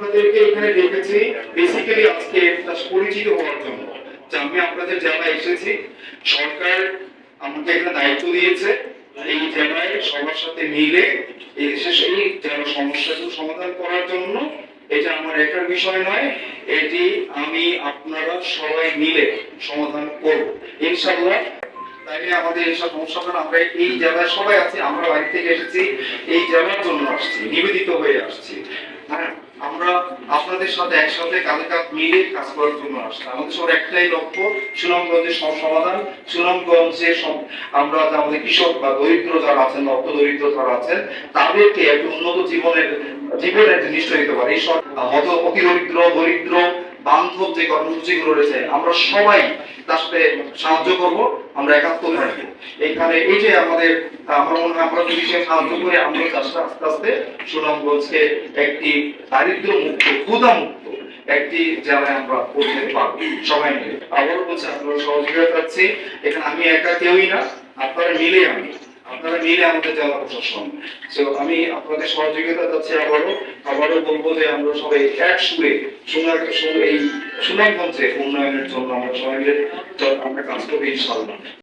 আপনাদেরকে এখানে ডেকেছি বেসিক্যালি আজকে পরিচিত হওয়ার জন্য যে আমি আপনাদের জেলায় এসেছি। সরকার আমাকে এখানে দায়িত্ব দিয়েছে এই জেলায় সবার সাথে মিলে এই জেলার সমস্যাগুলো সমাধান করার জন্য। এটা আমার একার বিষয় নয়, এটি আমি আপনারা সবাই মিলে সমাধান করব ইনশাআল্লাহ। তাইলে আমাদের এইসব সমস্যাটা আমরা এই জেলায় সবাই আছি, আমরা বাড়ি থেকে এসেছি এই জেলার জন্য আসছি, নিবেদিত হয়ে আসছি। হ্যাঁ, আমরা আপনাদের সাথে একসাথে কাঁধে কাঁধ মিলে কাজ করার জন্য আসছি। আমাদের সবার একটাই লক্ষ্য, সুনামগঞ্জের সব সমাধান। সুনামগঞ্জে আমরা আমাদের কৃষক বা দরিদ্র যারা আছেন, অর্থ দরিদ্র যারা আছেন, তাদেরকে একটা উন্নত জীবনের নিশ্চয় দিতে পারে। এই সব অতি দরিদ্র দরিদ্র বান্ধব যে কর্মসূচিগুলো রয়েছে আমরা সবাই তার সাথে সাহায্য করব, আমরা একাত্ম থাকবো এখানে। এই যে আমাদের আমার মনে হয় আমরা যদি সাহায্য করে আমরা আস্তে আস্তে সুনামগঞ্জকে একটি দারিদ্র মুক্ত ক্ষুধা মুক্ত একটি জেলায় আমরা পৌঁছাতে পারবো সবাই মিলে। আবারও বলছি আপনারা সহযোগিতা চাচ্ছি, এখানে আমি একা কেউই না, আপনারা মিলে আপনারা মিলে আমাদের জেলা প্রশাসন। তো আমি আপনাদের সহযোগিতা চাচ্ছি। আবারও বলবো যে আমরা সবাই এক সুরে এই সুনামগঞ্জে উন্নয়নের জন্য আমরা সবাই মিলে আমরা কাজ করবো ইনশাআল্লাহ।